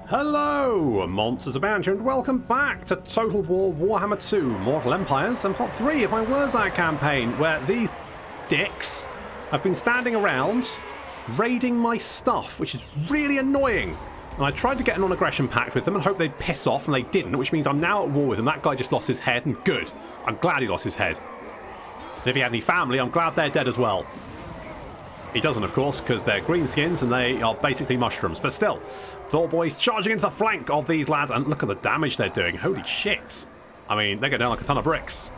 Hello, MonstersAbound here, and welcome back to Total War Warhammer 2 Mortal Empires and part 3 of my Wurrzag campaign, where these dicks have been standing around raiding my stuff, which is really annoying. And I tried to get a non-aggression pact with them and hope they'd piss off, and they didn't, which means I'm now at war with them. That guy just lost his head, and good. I'm glad he lost his head. And if he had any family, I'm glad they're dead as well. He doesn't, of course, because they're greenskins and they are basically mushrooms. But still, Thor boys charging into the flank of these lads, and look at the damage they're doing. Holy shit. I mean, they go down like a ton of bricks.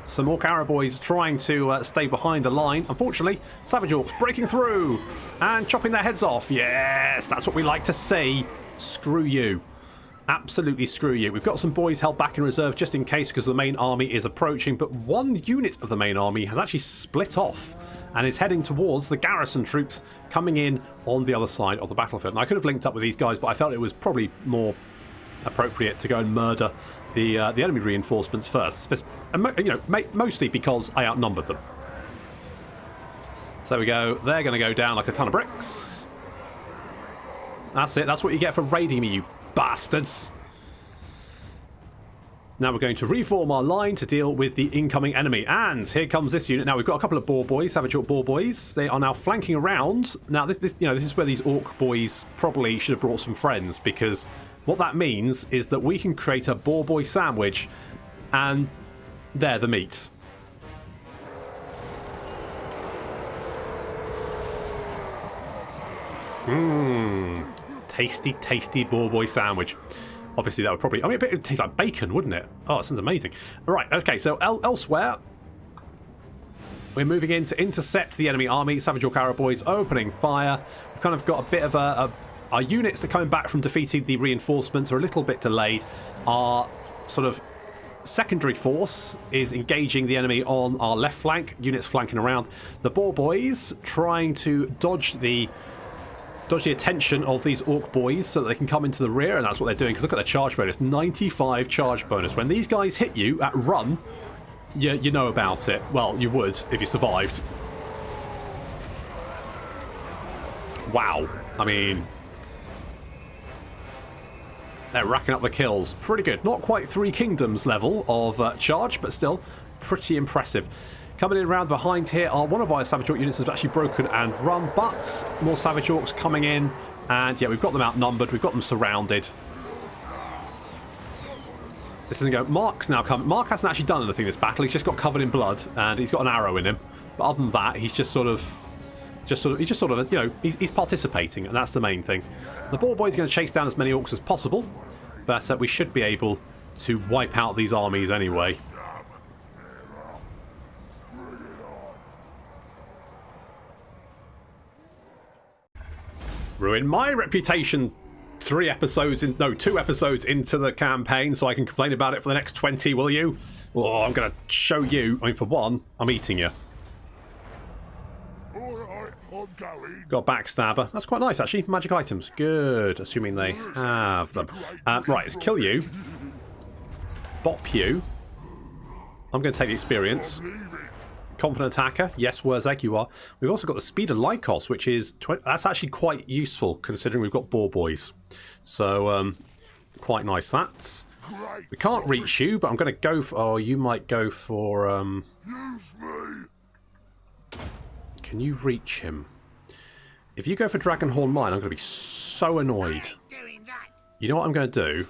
Some Orc Arrow boys trying to stay behind the line. Unfortunately, Savage Orcs breaking through and chopping their heads off. Yes, that's what we like to see. Screw you. Absolutely screw you. We've got some boys held back in reserve just in case because the main army is approaching, but one unit of the main army has actually split off and is heading towards the garrison troops coming in on the other side of the battlefield. And I could have linked up with these guys, but I felt it was probably more appropriate to go and murder the enemy reinforcements first. Mostly because I outnumbered them. So there we go. They're going to go down like a ton of bricks. That's it. That's what you get for raiding me, you bastards. Now we're going to reform our line to deal with the incoming enemy. And here comes this unit. Now we've got a couple of boar boys, Savage Orc boar boys. They are now flanking around. Now this is where these Orc boys probably should have brought some friends, because what that means is that we can create a boar boy sandwich, and they're the meat. Tasty, tasty boar boy sandwich. Obviously, that would probably... I mean, it tastes like bacon, wouldn't it? Oh, it sounds amazing. Right, okay, so elsewhere, we're moving in to intercept the enemy army. Savage Orc Arrow boys opening fire. We've kind of got a bit of our units that are coming back from defeating the reinforcements are a little bit delayed. Our sort of secondary force is engaging the enemy on our left flank. Units flanking around. The boar boys trying to dodge the attention of these Orc boys so that they can come into the rear, and that's what they're doing, because look at the charge bonus. 95 charge bonus. When these guys hit you at run, you know about it. Well, you would if you survived. Wow. I mean, they're racking up the kills. Pretty good. Not quite Three Kingdoms level of charge, but still pretty impressive. Coming in around behind here are one of our Savage Orc units that's actually broken and run, but more Savage Orcs coming in, and yeah, we've got them outnumbered, we've got them surrounded. This isn't going. Mark's now come. Mark hasn't actually done anything this battle. He's just got covered in blood, and he's got an arrow in him. But other than that, he's just sort of, he's participating, and that's the main thing. The boar boy is going to chase down as many Orcs as possible, but we should be able to wipe out these armies anyway. Ruin my reputation 2 episodes into the campaign, so I can complain about it for the next 20, will you? Oh, I'm going to show you. I mean, for one, I'm eating you. Alright, I'm going. Got a backstabber. That's quite nice, actually. Magic items. Good, assuming they have them. Right, let's kill you. Bop you. I'm going to take the experience. Confident attacker. Yes, Wurrzag, you are. We've also got the speed of Lycos, which is... that's actually quite useful, considering we've got boar boys. So, quite nice, that. We can't reach you, but I'm going to go for... Oh, you might go for... Use me. Can you reach him? If you go for Dragonhorn Mine, I'm going to be so annoyed. You know what I'm going to do?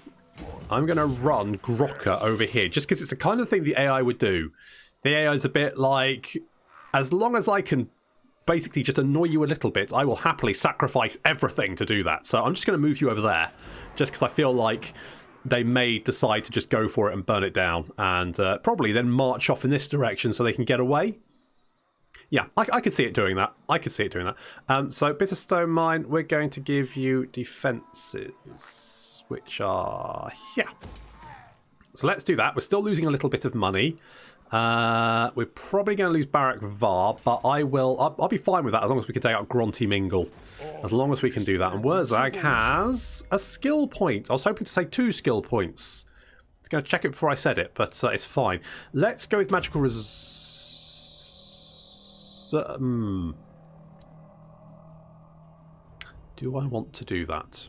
I'm going to run Grokka over here, just because it's the kind of thing the AI would do. The AI is a bit like, as long as I can basically just annoy you a little bit, I will happily sacrifice everything to do that. So I'm just going to move you over there, just because I feel like they may decide to just go for it and burn it down, and probably then march off in this direction so they can get away. Yeah, I could see it doing that. I could see it doing that. So Bitterstone Mine, we're going to give you defences, which are here. So let's do that. We're still losing a little bit of money. We're probably going to lose Barak Var, but I'll be fine with that as long as we can take out Grunty Mingle. As long as we can do that. And Wurrzag has a skill point. I was hoping to say 2 skill points. I was going to check it before I said it, but it's fine. Let's go with Magical Do I want to do that?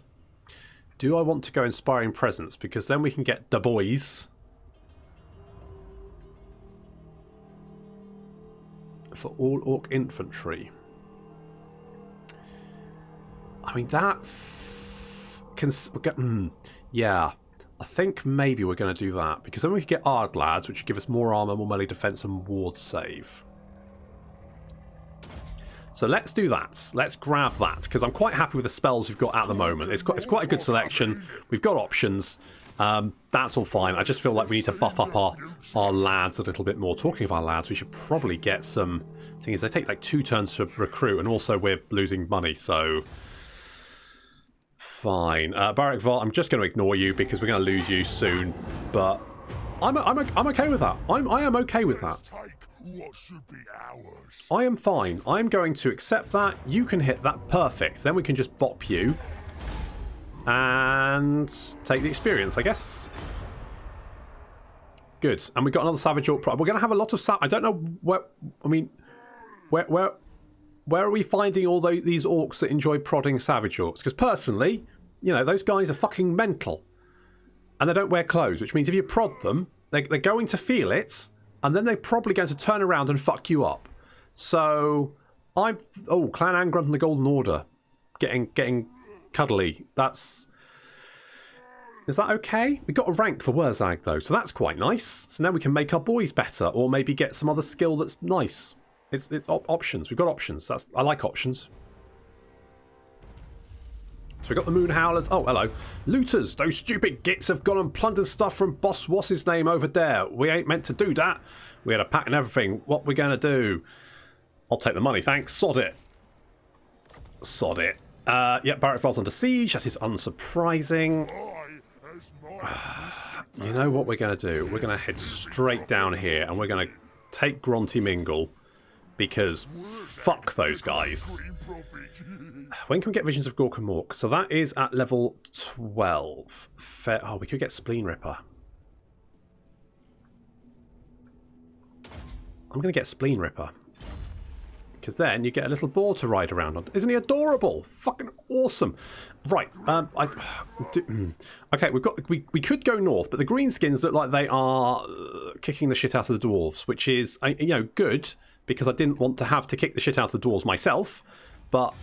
Do I want to go Inspiring Presence? Because then we can get the boys. For all Orc infantry. I mean, that... yeah. I think maybe we're going to do that. Because then we can get Ardlads, which would give us more armor, more melee defense, and ward save. So let's do that. Let's grab that, because I'm quite happy with the spells we've got at the moment. It's quite a good selection. We've got options. That's all fine. I just feel like we need to buff up our lads a little bit more. Talking of our lads, we should probably get some... Thing is, they take like 2 turns to recruit, and also we're losing money, so... Fine. Barak Vault, I'm just going to ignore you because we're going to lose you soon, but I'm okay with that. I am okay with that. What should be ours? I am fine. I'm going to accept that. You can hit that. Perfect. Then we can just bop you and take the experience, I guess. Good. And we've got another Savage Orc. We're going to have a lot of... I don't know where... I mean, where are we finding all these orcs that enjoy prodding Savage Orcs? Because personally, you know, those guys are fucking mental. And they don't wear clothes, which means if you prod them, they're going to feel it. And then they're probably going to turn around and fuck you up. So, I'm... Oh, Clan Angrunt and the Golden Order. Getting cuddly. That's... Is that okay? We got a rank for Wurrzag, though, so that's quite nice. So now we can make our boys better, or maybe get some other skill that's nice. It's options. We've got options. I like options. So we got the Moon Howlers. Oh, hello. Looters. Those stupid gits have gone and plundered stuff from Boss What's-his name over there. We ain't meant to do that. We had a pack and everything. What we going to do? I'll take the money, thanks. Sod it. Sod it. Yep, Barrack Vault's under siege. That is unsurprising. You know what we're going to do? We're going to head straight down here and we're going to take Grunty Mingle because fuck those guys. When can we get Visions of Gork and Mork? So that is at level 12. Oh, we could get Spleen Ripper. I'm going to get Spleen Ripper. Because then you get a little boar to ride around on. Isn't he adorable? Fucking awesome. Right. Okay, we could go north, but the Greenskins look like they are kicking the shit out of the dwarves, which is, you know, good, because I didn't want to have to kick the shit out of the dwarves myself, but...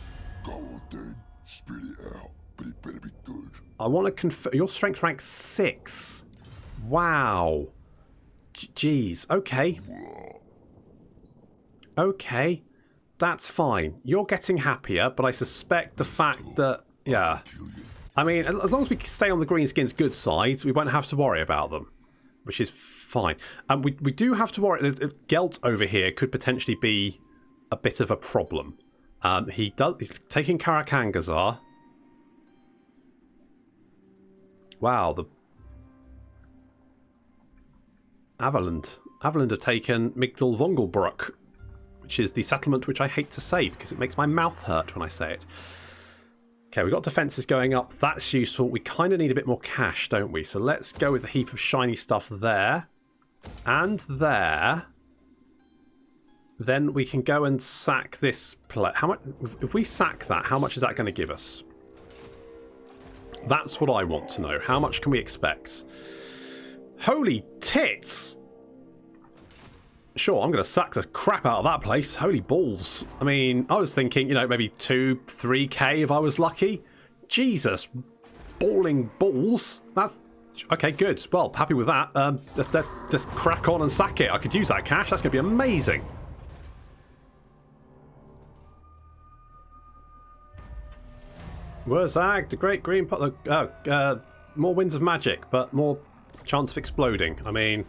Go on then, spit it out, but it better be good. I want to confirm... Your strength rank 6. Wow. Jeez. Okay. Okay. That's fine. You're getting happier, but I suspect the fact that... Yeah. I mean, as long as we stay on the Greenskins' good side, we won't have to worry about them, which is fine. And we do have to worry... Gelt over here could potentially be a bit of a problem. He's taking Karakangazar. Wow, the... Avaland have taken Migdal Vongelbruck, which is the settlement which I hate to say because it makes my mouth hurt when I say it. Okay, we've got defences going up. That's useful. We kind of need a bit more cash, don't we? So let's go with a heap of shiny stuff there. And there. Then we can go and sack this place. How much? If we sack that, how much is that going to give us? That's what I want to know. How much can we expect? Holy tits! Sure, I'm going to sack the crap out of that place. Holy balls. I mean, I was thinking, you know, maybe 2-3k if I was lucky. Jesus. Balling balls. That's... Okay, good. Well, happy with that. Let's crack on and sack it. I could use that cash. That's going to be amazing. Wurrzag, the Great Green Pot... more Winds of Magic, but more chance of exploding. I mean...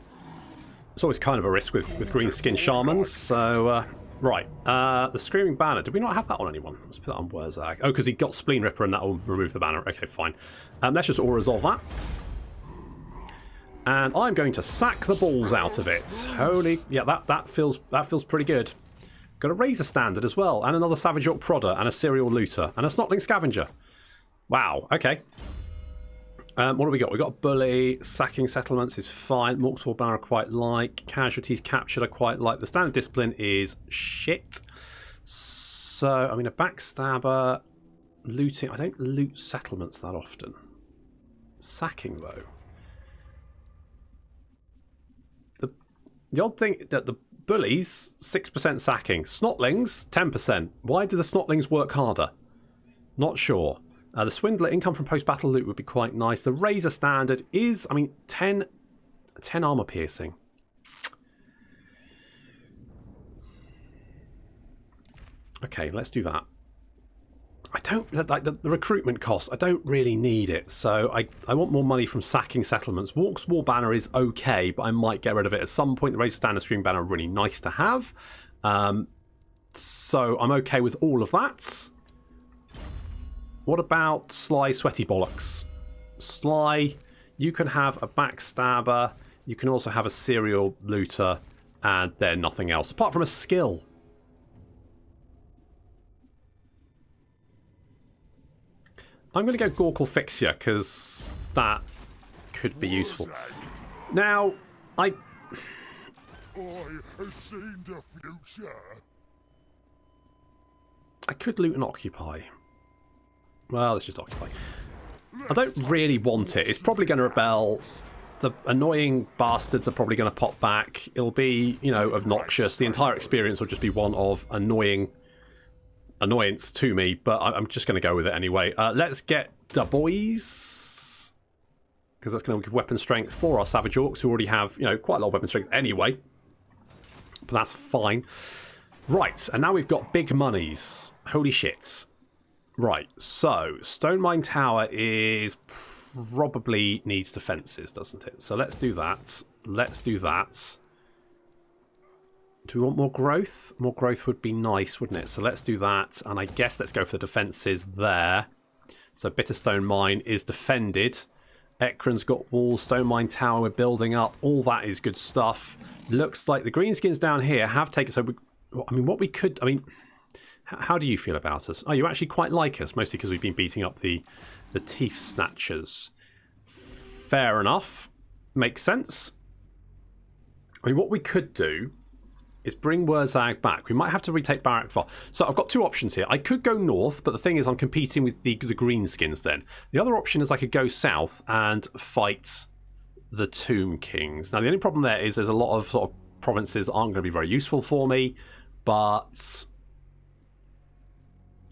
It's always kind of a risk with Greenskin Shamans, so... right, the Screaming Banner. Did we not have that on anyone? Let's put that on Wurrzag. Oh, because he got Spleen Ripper and that will remove the banner. Okay, fine. Let's just all resolve that. And I'm going to sack the balls out of it. Holy... Yeah, that feels pretty good. Got a Razor Standard as well, and another Savage Orc Prodder, and a Serial Looter, and a Snotling Scavenger. Wow, okay. What do we got? We've got a Bully. Sacking settlements is fine. Morkswall Banner I quite like. Casualties captured I quite like. The Standard Discipline is shit. So, I mean, a Backstabber. Looting. I don't loot settlements that often. Sacking, though. The odd thing that the bullies, 6% sacking. Snotlings, 10%. Why do the snotlings work harder? Not sure. The swindler income from post-battle loot would be quite nice. The razor standard is, I mean, 10 armor piercing. Okay, let's do that. I don't like the recruitment cost. I don't really need it, so I want more money from sacking settlements. Walk's War Banner is okay, but I might get rid of it at some point. The Razor Standard Stream Banner are really nice to have, so I'm okay with all of that. What about Sly Sweaty Bollocks? Sly, you can have a backstabber. You can also have a serial looter, and then nothing else apart from a skill. I'm going to go Gorkle Fixture, because that could be useful. Now, I have seen the future. I could loot and occupy. Well, let's just occupy. I don't really want it. It's probably going to rebel. The annoying bastards are probably going to pop back. It'll be, you know, obnoxious. The entire experience will just be one of annoyance to me, but I'm just going to go with it anyway. Let's get the boys, because that's going to give weapon strength for our Savage Orcs, who already have, you know, quite a lot of weapon strength anyway. But that's fine. Right, and now we've got big monies. Holy shit. Right, so Stone Mine Tower is probably needs defences, doesn't it? So let's do that. Let's do that. Do we want more growth? More growth would be nice, wouldn't it? So let's do that. And I guess let's go for the defences there. So Bitterstone Mine is defended. Ekron's got walls. Stone Mine Tower we're building up. All that is good stuff. Looks like the Greenskins down here have taken... So, I mean, what we could... I mean, how do you feel about us? Oh, you actually quite like us, mostly because we've been beating up the Teeth Snatchers. Fair enough. Makes sense. I mean, what we could do is bring Wurrzag back. We might have to retake Barak Var. So I've got two options here. I could go north, but the thing is I'm competing with the Greenskins then. The other option is I could go south and fight the Tomb Kings. Now, the only problem there is there's a lot of sort of provinces that aren't going to be very useful for me, but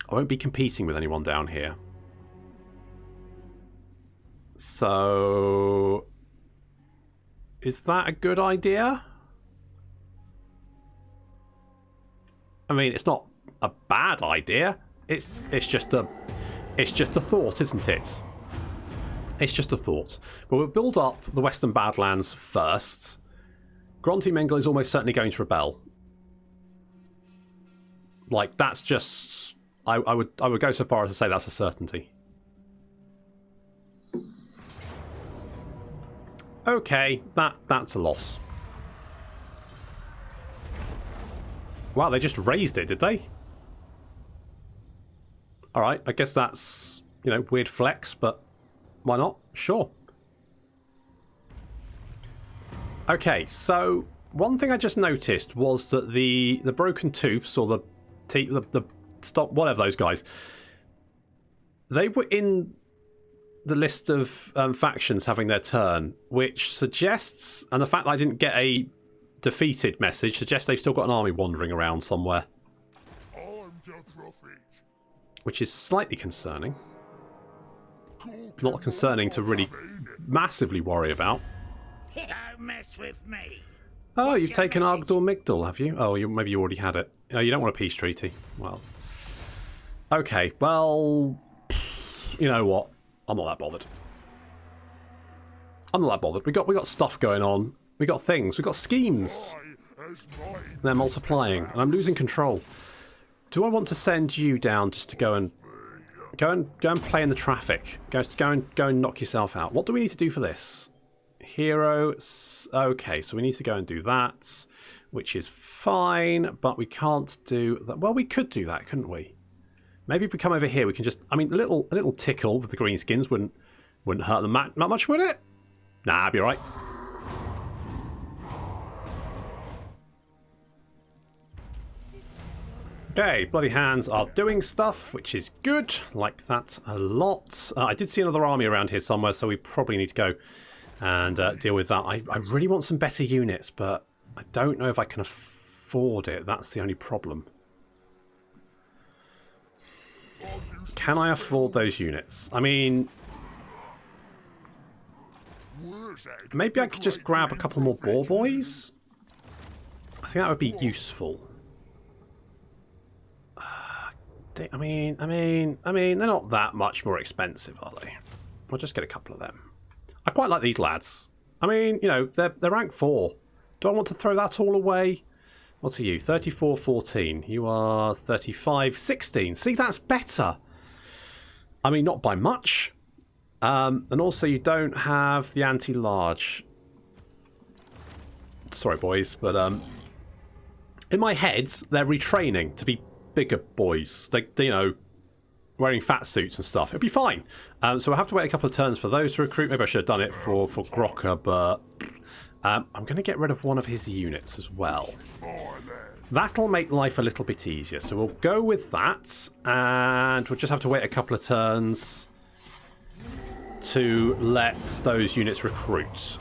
I won't be competing with anyone down here. So is that a good idea? I mean, it's not a bad idea. It's just a thought, isn't it? It's just a thought. But we'll build up the Western Badlands first. Grunty Mengle is almost certainly going to rebel. Like, that's just... I would go so far as to say that's a certainty. Okay, that's a loss. Wow, they just raised it, did they? Alright, I guess that's, you know, weird flex, but why not? Sure. Okay, so one thing I just noticed was that the Broken Tooths, or the stop, whatever those guys, they were in the list of factions having their turn, which suggests, and the fact that I didn't get a defeated message suggests they've still got an army wandering around somewhere, which is slightly concerning. Not concerning to really massively worry about. Don't mess with me. Oh, you've taken Argdor Migdal, have you? Oh, maybe you already had it. Oh, you don't want a peace treaty. Well, okay. Well, you know what? I'm not that bothered. I'm not that bothered. We got stuff going on. We got things. We got schemes. They're multiplying, and I'm losing control. Do I want to send you down just to go and play in the traffic? Go and knock yourself out. What do we need to do for this? Hero. Okay, so we need to go and do that, which is fine, but we can't do that. Well, we could do that, couldn't we? Maybe if we come over here, we can just... I mean, a little tickle with the Greenskins wouldn't hurt them not much, would it? Nah, I'd be all right. Okay, bloody hands are doing stuff, which is good. Like that a lot. I did see another army around here somewhere, so we probably need to go and deal with that. I really want some better units, but I don't know if I can afford it. That's the only problem. Can I afford those units? I mean, maybe I could just grab a couple more boar boys. I think that would be useful. I mean, they're not that much more expensive, are they? I'll just get a couple of them. I quite like these lads. I mean, you know, they're rank 4. Do I want to throw that all away? What are you? 34, 14. You are 35, 16. See, that's better. I mean, not by much. And also, you don't have the anti-large. Sorry, boys, but in my head, they're retraining to be bigger boys. They, you know, wearing fat suits and stuff. It'll be fine. So we'll have to wait a couple of turns for those to recruit. Maybe I should have done it for Grocker, but I'm going to get rid of one of his units as well. That'll make life a little bit easier. So we'll go with that, and we'll just have to wait a couple of turns to let those units recruit.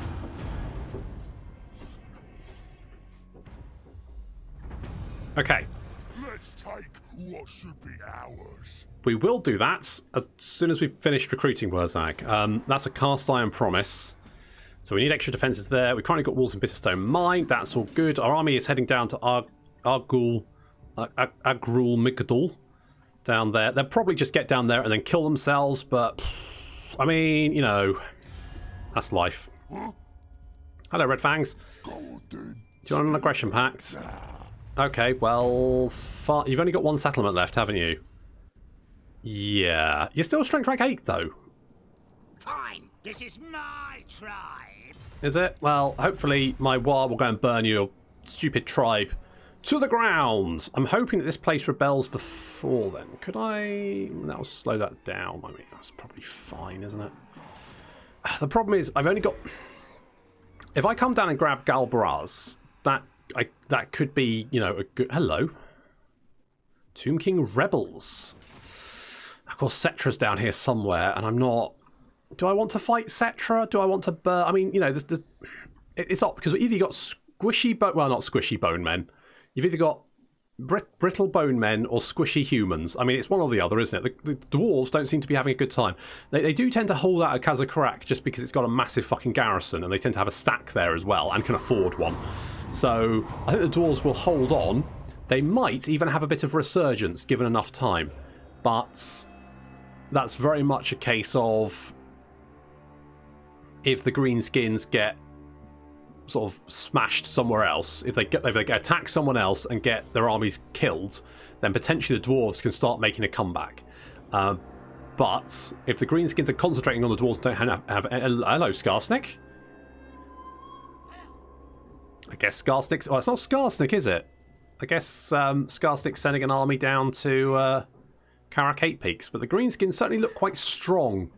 Okay. Let's take what should be ours. We will do that as soon as we've finished recruiting Wurrzag. That's a cast iron promise. So we need extra defences there. We've currently got walls and bitterstone mine. That's all good. Our army is heading down to Agrul Migadul down there. They'll probably just get down there and then kill themselves, but I mean, you know, that's life. Hello, Red Fangs. Do you want an aggression pact? Okay, well, you've only got one settlement left, haven't you? Yeah. You're still strength rank 8, though. Fine, this is my tribe. Is it? Well, hopefully my war will go and burn your stupid tribe to the ground. I'm hoping that this place rebels before then. Could I... That'll slow that down. I mean, that's probably fine, isn't it? The problem is, I've only got... If I come down and grab Galbraz, that could be, you know, a good... Hello. Tomb King Rebels. Of course, Cetra's down here somewhere, and I'm not... Do I want to fight Cetra? Do I want to... I mean, you know, it's not... Because either you got squishy... Well, not squishy bone men. You've either got brittle bone men or squishy humans. I mean, it's one or the other, isn't it? The dwarves don't seem to be having a good time. They do tend to hold out at Kazakurak just because it's got a massive fucking garrison, and they tend to have a stack there as well, and can afford one. So I think the dwarves will hold on. They might even have a bit of resurgence given enough time. But that's very much a case of if the Greenskins get sort of smashed somewhere else, if they attack someone else and get their armies killed, then potentially the dwarves can start making a comeback. But if the Greenskins are concentrating on the dwarves, don't have hello, Skarsnik. I guess Skarsnik's... Oh, it's not Skarsnik, is it? I guess Skarsnik's sending an army down to Karakate Peaks, but the Greenskins certainly look quite strong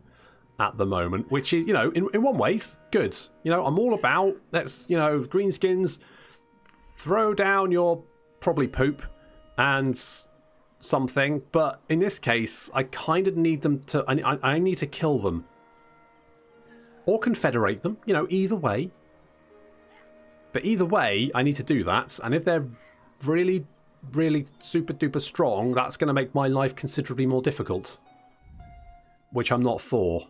at the moment, which is, you know, in one ways, good. You know, I'm all about, let's, you know, Greenskins, throw down your probably poop and something, but in this case, I kind of need them to, I need to kill them. Or confederate them, you know, either way. But either way, I need to do that, and if they're really, really super duper strong, that's going to make my life considerably more difficult. Which I'm not for.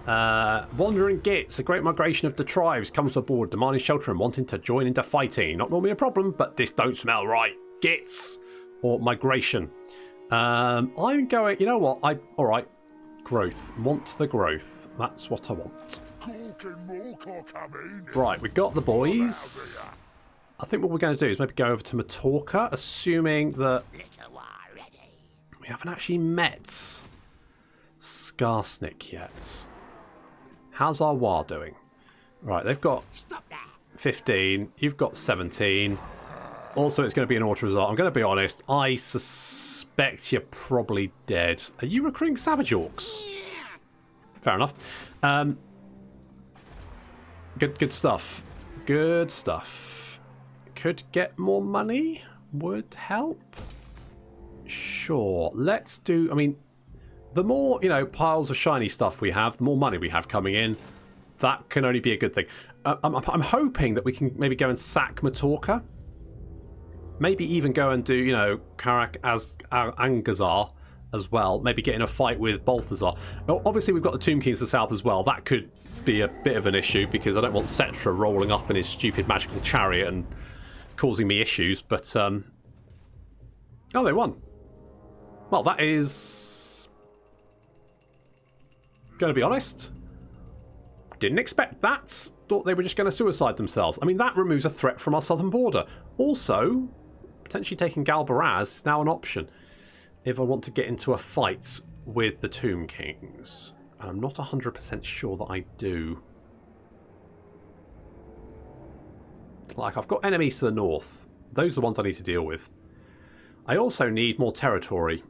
Wandering Gits, a great migration of the tribes, comes aboard, demanding shelter and wanting to join into fighting. Not normally a problem, but this don't smell right. Gits! Or migration. I'm going, you know what, alright. Growth. Want the growth. That's what I want. Right, we got the boys. I think what we're going to do is maybe go over to Matorka, assuming that we haven't actually met Skarsnik yet. How's our war doing? Right, they've got 15. You've got 17. Also, it's going to be an auto result. I'm going to be honest. I suspect you're probably dead. Are you recruiting Savage Orcs? Fair enough. Good stuff. Good stuff. Could get more money. Would help. Sure. Let's do... I mean, the more, you know, piles of shiny stuff we have, the more money we have coming in. That can only be a good thing. I'm hoping that we can maybe go and sack Matorka. Maybe even go and do, you know, Karak Angazar as well. Maybe get in a fight with Balthazar. Obviously, we've got the Tomb Kings to the south as well. That could be a bit of an issue because I don't want Cetra rolling up in his stupid magical chariot and causing me issues. But, oh, they won. Well, that is... going to be honest. Didn't expect that. Thought they were just going to suicide themselves. I mean, that removes a threat from our southern border. Also, potentially taking Galbaraz is now an option if I want to get into a fight with the Tomb Kings. And I'm not 100% sure that I do. Like, I've got enemies to the north. Those are the ones I need to deal with. I also need more territory.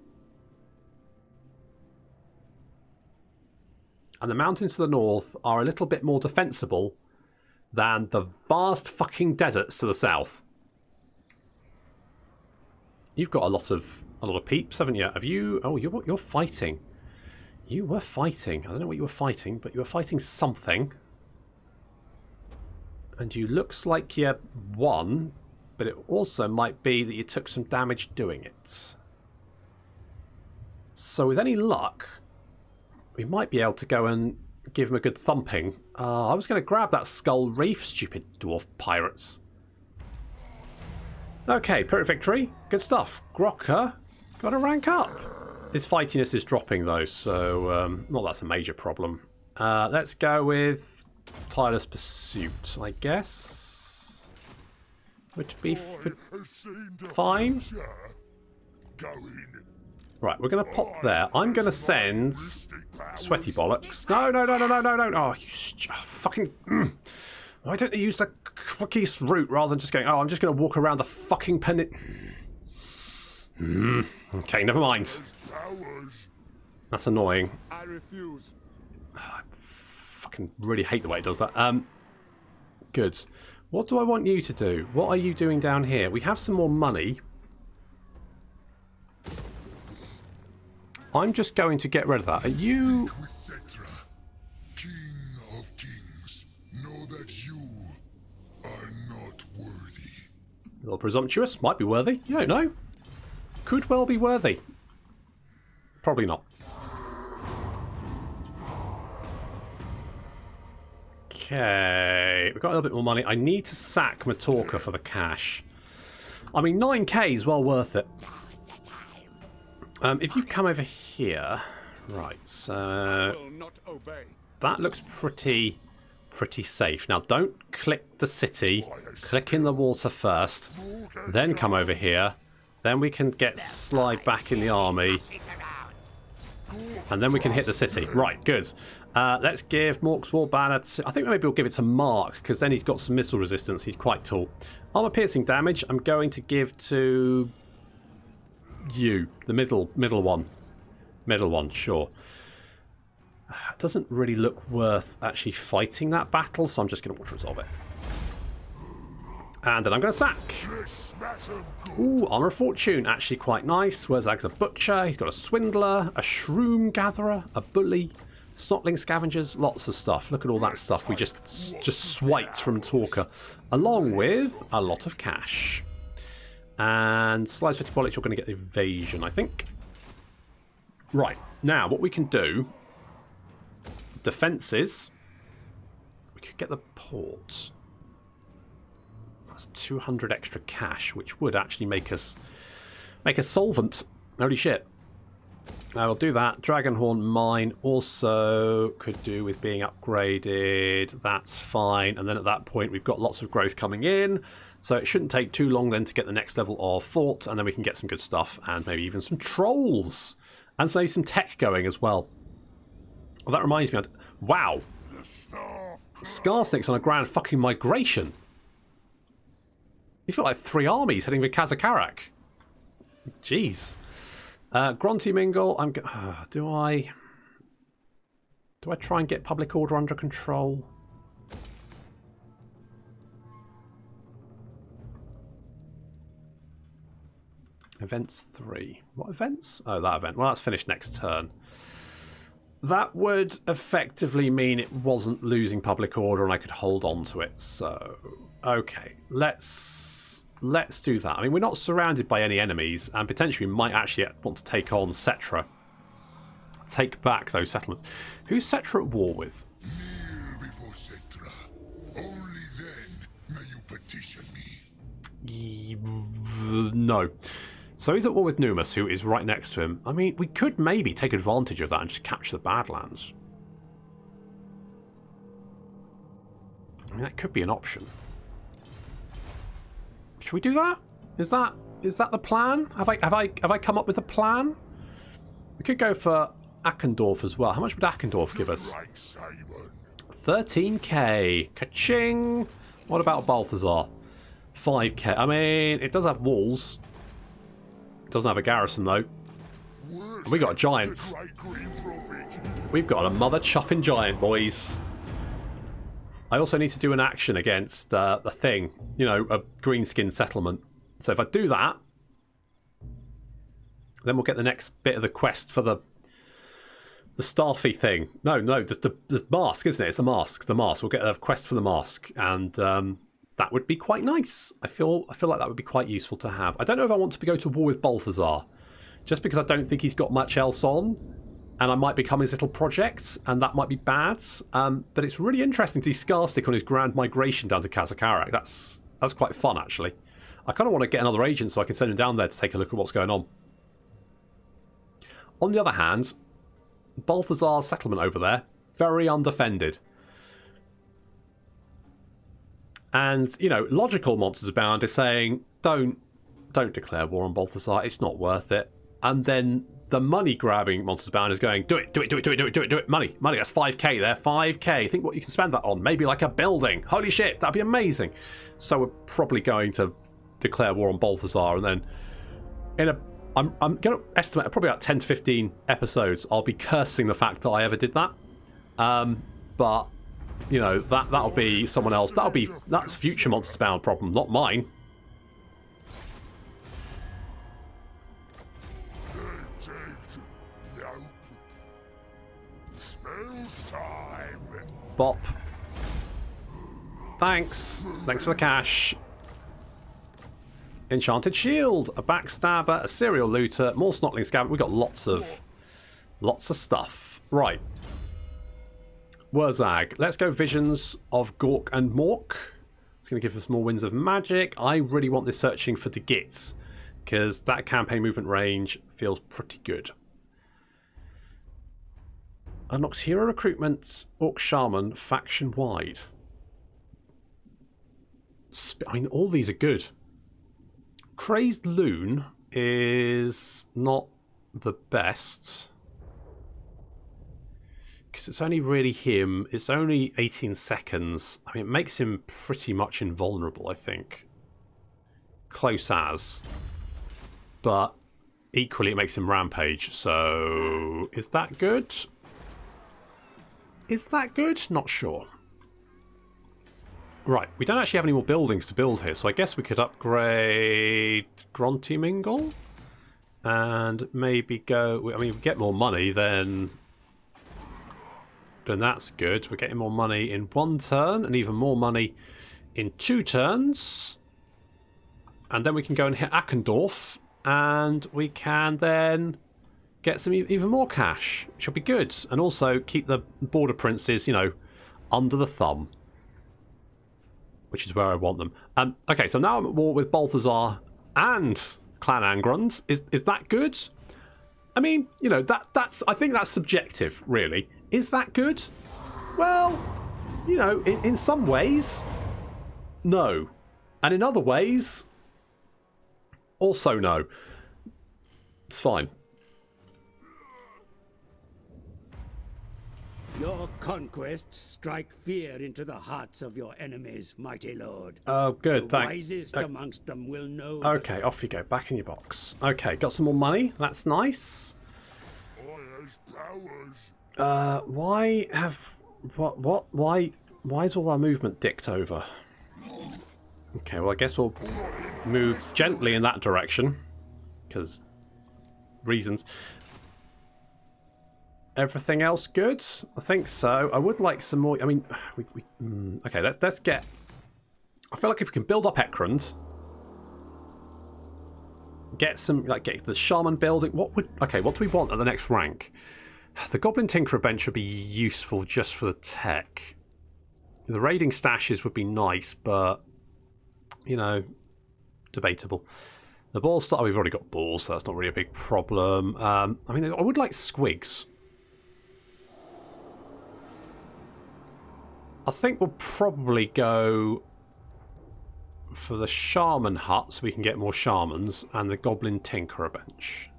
And the mountains to the north are a little bit more defensible than the vast fucking deserts to the south. You've got a lot of peeps, haven't you? Have you? Oh, you're fighting. You were fighting. I don't know what you were fighting, but you were fighting something. And you looks like you won, but it also might be that you took some damage doing it. So with any luck, we might be able to go and give him a good thumping. I was going to grab that Skull Reef, stupid dwarf pirates. Okay, Pyrrhic Victory. Good stuff. Grokka got to rank up. His fightiness is dropping, though, so not that's a major problem. Let's go with Tireless Pursuit, I guess. Would be fine. Right, we're going to pop there. I'm going to send Sweaty Bollocks. No. Oh, you fucking... Why don't they use the quickest route rather than just going, oh, I'm just going to walk around the fucking Okay, never mind. That's annoying. I refuse. I fucking really hate the way it does that. Good. What do I want you to do? What are you doing down here? We have some more money. I'm just going to get rid of that. Are you... King of Kings, know that you are not worthy. A little presumptuous. Might be worthy. You don't know. Could well be worthy. Probably not. Okay. We've got a little bit more money. I need to sack Matorka for the cash. I mean, 9k is well worth it. If you come over here, right, so that looks pretty safe. Now, don't click the city, click in the water first, then come over here, then we can get slide back in the army, and then we can hit the city. Right, good. Let's give Mork's War Banner to, I think maybe we'll give it to Mark, because then he's got some missile resistance, he's quite tall. Armor piercing damage, I'm going to give to... you, the middle one, sure. It doesn't really look worth actually fighting that battle, so I'm just going to resolve it. And then I'm going to sack. Ooh, Armor of Fortune, actually quite nice. Wurrzag's a butcher, he's got a swindler, a shroom gatherer, a bully, snotling scavengers, lots of stuff. Look at all that stuff we just swiped from Talker, along with a lot of cash. And Slides 50 Bollocks, you're going to get evasion, I think. Right, now what we can do... defences. We could get the port. That's 200 extra cash, which would actually make us solvent. Holy shit. I will do that. Dragonhorn Mine also could do with being upgraded. That's fine. And then at that point, we've got lots of growth coming in. So it shouldn't take too long then to get the next level of fort, and then we can get some good stuff, and maybe even some trolls, and so some tech going as well. Well, that reminds me, wow, Skarsnik's on a grand fucking migration. He's got like 3 armies heading for Kazakarak. Jeez. Gronty Mingle, do I try and get public order under control? Events 3. What events? Oh, that event. Well, that's finished next turn. That would effectively mean it wasn't losing public order and I could hold on to it. So, okay, let's do that. I mean, we're not surrounded by any enemies, and potentially we might actually want to take on Cetra. Take back those settlements. Who's Cetra at war with? Kneel before Cetra. Only then may you petition me. No. So he's at war with Numus, who is right next to him. I mean, we could maybe take advantage of that and just capture the Badlands. I mean, that could be an option. Should we do that? Is that the plan? Have I come up with a plan? We could go for Akendorf as well. How much would Akendorf give us? 13k. Ka-ching! What about Balthazar? 5k. I mean, it does have walls. It doesn't have a garrison, though. And we got giants. We've got a mother chuffing giant, boys. I also need to do an action against the thing. You know, a Greenskin settlement. So if I do that, then we'll get the next bit of the quest for the Starfy thing. No, the mask, isn't it? It's the mask. The mask. We'll get a quest for the mask. And that would be quite nice. I feel like that would be quite useful to have. I don't know if I want to go to war with Balthazar, just because I don't think he's got much else on, and I might become his little project, and that might be bad. But it's really interesting to see Scarstick on his grand migration down to Kazakarak. That's quite fun, actually. I kind of want to get another agent so I can send him down there to take a look at what's going on. On the other hand, Balthazar's settlement over there, very undefended. And, you know, logical MonstersAbound is saying, don't declare war on Balthazar, it's not worth it. And then the money-grabbing MonstersAbound is going, do it. Money, that's 5k there, 5k. Think what you can spend that on. Maybe like a building. Holy shit, that'd be amazing. So we're probably going to declare war on Balthazar, and then I'm going to estimate probably about 10 to 15 episodes I'll be cursing the fact that I ever did that. But you know, that'll be someone else. That's future MonstersAbound problem, not mine. Bop. Thanks for the cash. Enchanted shield, a backstabber, a serial looter, more snotling scab. We've got lots of stuff. Right. Wurrzag. Let's go Visions of Gork and Mork. It's going to give us more winds of magic. I really want this searching for the Gits, because that campaign movement range feels pretty good. Unlocks hero recruitment, Orc Shaman, faction wide. I mean, all these are good. Crazed Loon is not the best, because it's only really him. It's only 18 seconds. I mean, it makes him pretty much invulnerable, I think. Close as. But equally, it makes him rampage. So, is that good? Is that good? Not sure. Right, we don't actually have any more buildings to build here, so I guess we could upgrade Grunty Mingle and maybe go... I mean, we get more money, then that's good. We're getting more money in 1 turn and even more money in 2 turns. And then we can go and hit Akendorf, and we can then get some even more cash, which will be good. And also keep the border princes, you know, under the thumb, which is where I want them. Okay, so now I'm at war with Balthazar and Clan Angrund. Is that good? I mean, you know, that's I think that's subjective, really. Is that good? Well, you know, in some ways, no. And in other ways, also no. It's fine. Your conquests strike fear into the hearts of your enemies, mighty lord. Oh, good, the thanks. Wisest amongst them will know. Okay, off you go. Back in your box. Okay, got some more money. That's nice. Why is all our movement dicked over? Okay, well, I guess we'll move gently in that direction. because reasons. Everything else good? I think so. I would like some more. I mean, okay. Let's get. I feel like if we can build up Ekrund, get some get the shaman building. What do we want at the next rank? The Goblin Tinkerer bench would be useful just for the tech. The raiding stashes would be nice, but you know, debatable. The ball starter, we've already got balls, so that's not really a big problem. I mean, I would like squigs. I think we'll probably go for the shaman hut so we can get more shamans and the Goblin Tinkerer bench.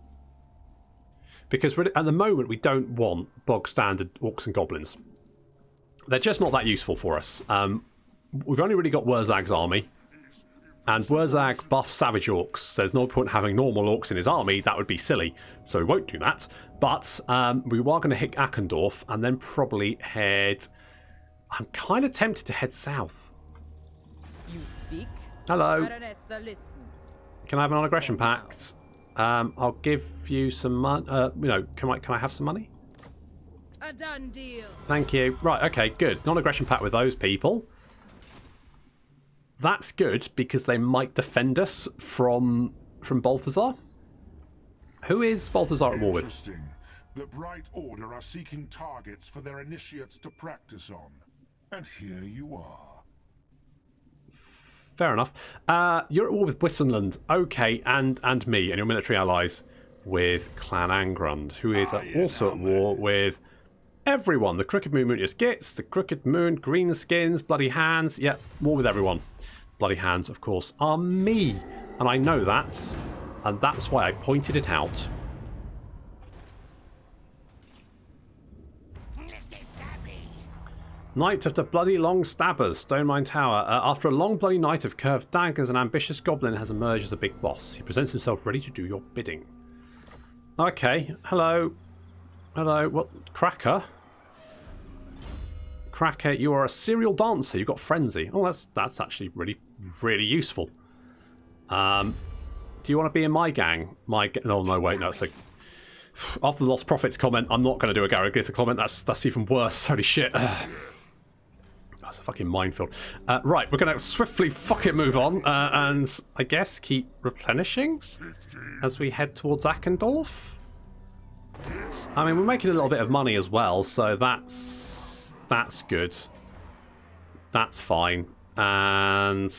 Because at the moment we don't want bog standard orcs and goblins. They're just not that useful for us. We've only really got Wurrzag's army. And Wurrzag buffs savage orcs. There's no point having normal orcs in his army. That would be silly. So we won't do that. But we are going to hit Akendorf and then probably head... I'm kind of tempted to head south. You speak? Hello. Baronessa listens. Can I have an non-aggression pact? I'll give you some money. Can I have some money? A done deal. Thank you. Right, okay, good. Non-aggression pact with those people. That's good because they might defend us from Balthazar. Who is Balthazar at war with? Interesting. The Bright Order are seeking targets for their initiates to practice on. And here you are. Fair enough. You're at war with Wissenland. Okay, and me and your military allies with Clan Angrund, who is also at war with everyone. The Crooked Moon Moonius Gits, the Crooked Moon, Greenskins, Bloody Hands. Yep, war with everyone. Bloody Hands, of course, are me. And I know that. And that's why I pointed it out. Night of the Bloody Long Stabbers, Stone Mine Tower. After a long bloody night of curved daggers, an ambitious goblin has emerged as a big boss. He presents himself ready to do your bidding. Okay, hello. Hello, what? Cracker? Cracker, you are a serial dancer. You've got frenzy. Oh, that's actually really useful. Do you want to be in my gang? Oh, no, wait, no, it's a... After the Lost Profits comment, I'm not going to do a Garrett Glitter comment. That's even worse. Holy shit. That's a fucking minefield. Right, we're going to swiftly move on and I guess keep replenishing as we head towards Akendorf. I mean, we're making a little bit of money as well, so that's good. That's fine. And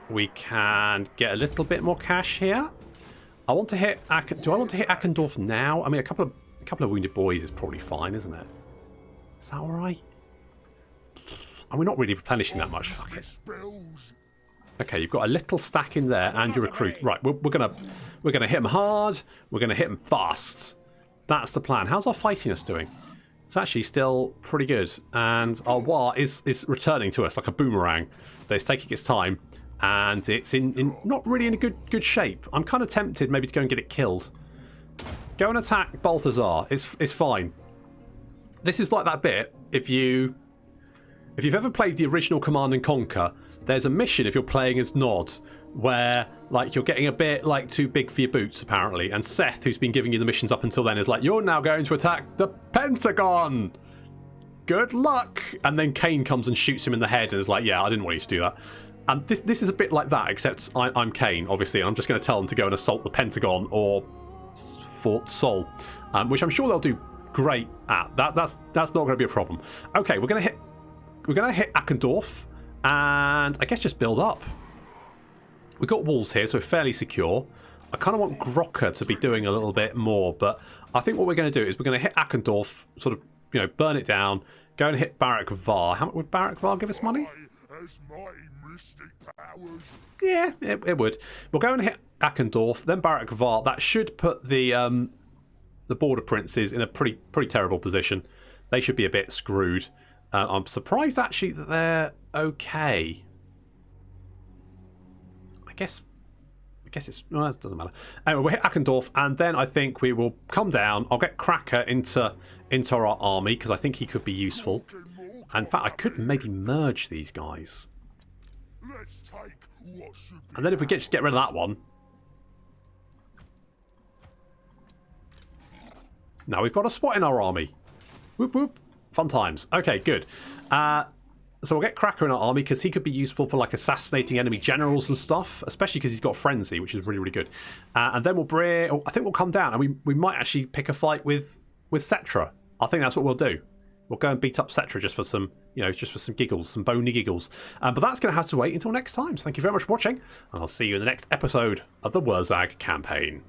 we can get a little bit more cash here. I want to hit do I want to hit Akendorf now? I mean, a couple of wounded boys is probably fine, isn't it? Is that all right? And we're not really replenishing that much. Fuck it. Okay, you've got a little stack in there, and your recruit. Right, we're gonna hit them hard. We're gonna hit them fast. That's the plan. How's our fightiness doing? It's actually still pretty good, and our war is returning to us like a boomerang. But it's taking its time, and it's in not really in a good shape. I'm kind of tempted maybe to go and get it killed. Go and attack Balthazar. It's fine. This is like that bit if you've ever played the original Command and Conquer, there's a mission if you're playing as Nod where like you're getting a bit like too big for your boots apparently, and Seth, who's been giving you the missions up until then, is like, you're now going to attack the Pentagon. Good luck. And then Kane comes and shoots him in the head and is like, yeah, I didn't want you to do that. And this is a bit like that, except I'm Kane, obviously, and I'm just going to tell them to go and assault the Pentagon or Fort Sol, which I'm sure they'll do great at. That's not going to be a problem. Okay, we're going to hit Akendorf, and I guess just build up. We've got walls here, so we're fairly secure. I kind of want Grocker to be doing a little bit more, but I think what we're going to do is we're going to hit Akendorf, sort of, burn it down, go and hit Barak Var. How much would Barak Var give us money? Yeah, it would. We'll go and hit Akendorf, then Barak Var. That should put the border princes in a pretty terrible position. They should be a bit screwed. I'm surprised actually that they're okay. I guess it's no, it doesn't matter. Anyway, we'll hit Akendorf, and then I think we will come down. I'll get Cracker into our army because I think he could be useful. In fact, I could maybe merge these guys. And then if we just get rid of that one, Now we've got a spot in our army. Whoop whoop. Fun times. Okay, good. So we'll get Cracker in our army because he could be useful for like assassinating enemy generals and stuff, especially because he's got Frenzy, which is really, really good. And then we'll bring... Oh, I think we'll come down and we might actually pick a fight with Cetra. I think that's what we'll do. We'll go and beat up Cetra just for some, just for some giggles, some bony giggles. But that's going to have to wait until next time. So thank you very much for watching, and I'll see you in the next episode of the Wurrzag Campaign.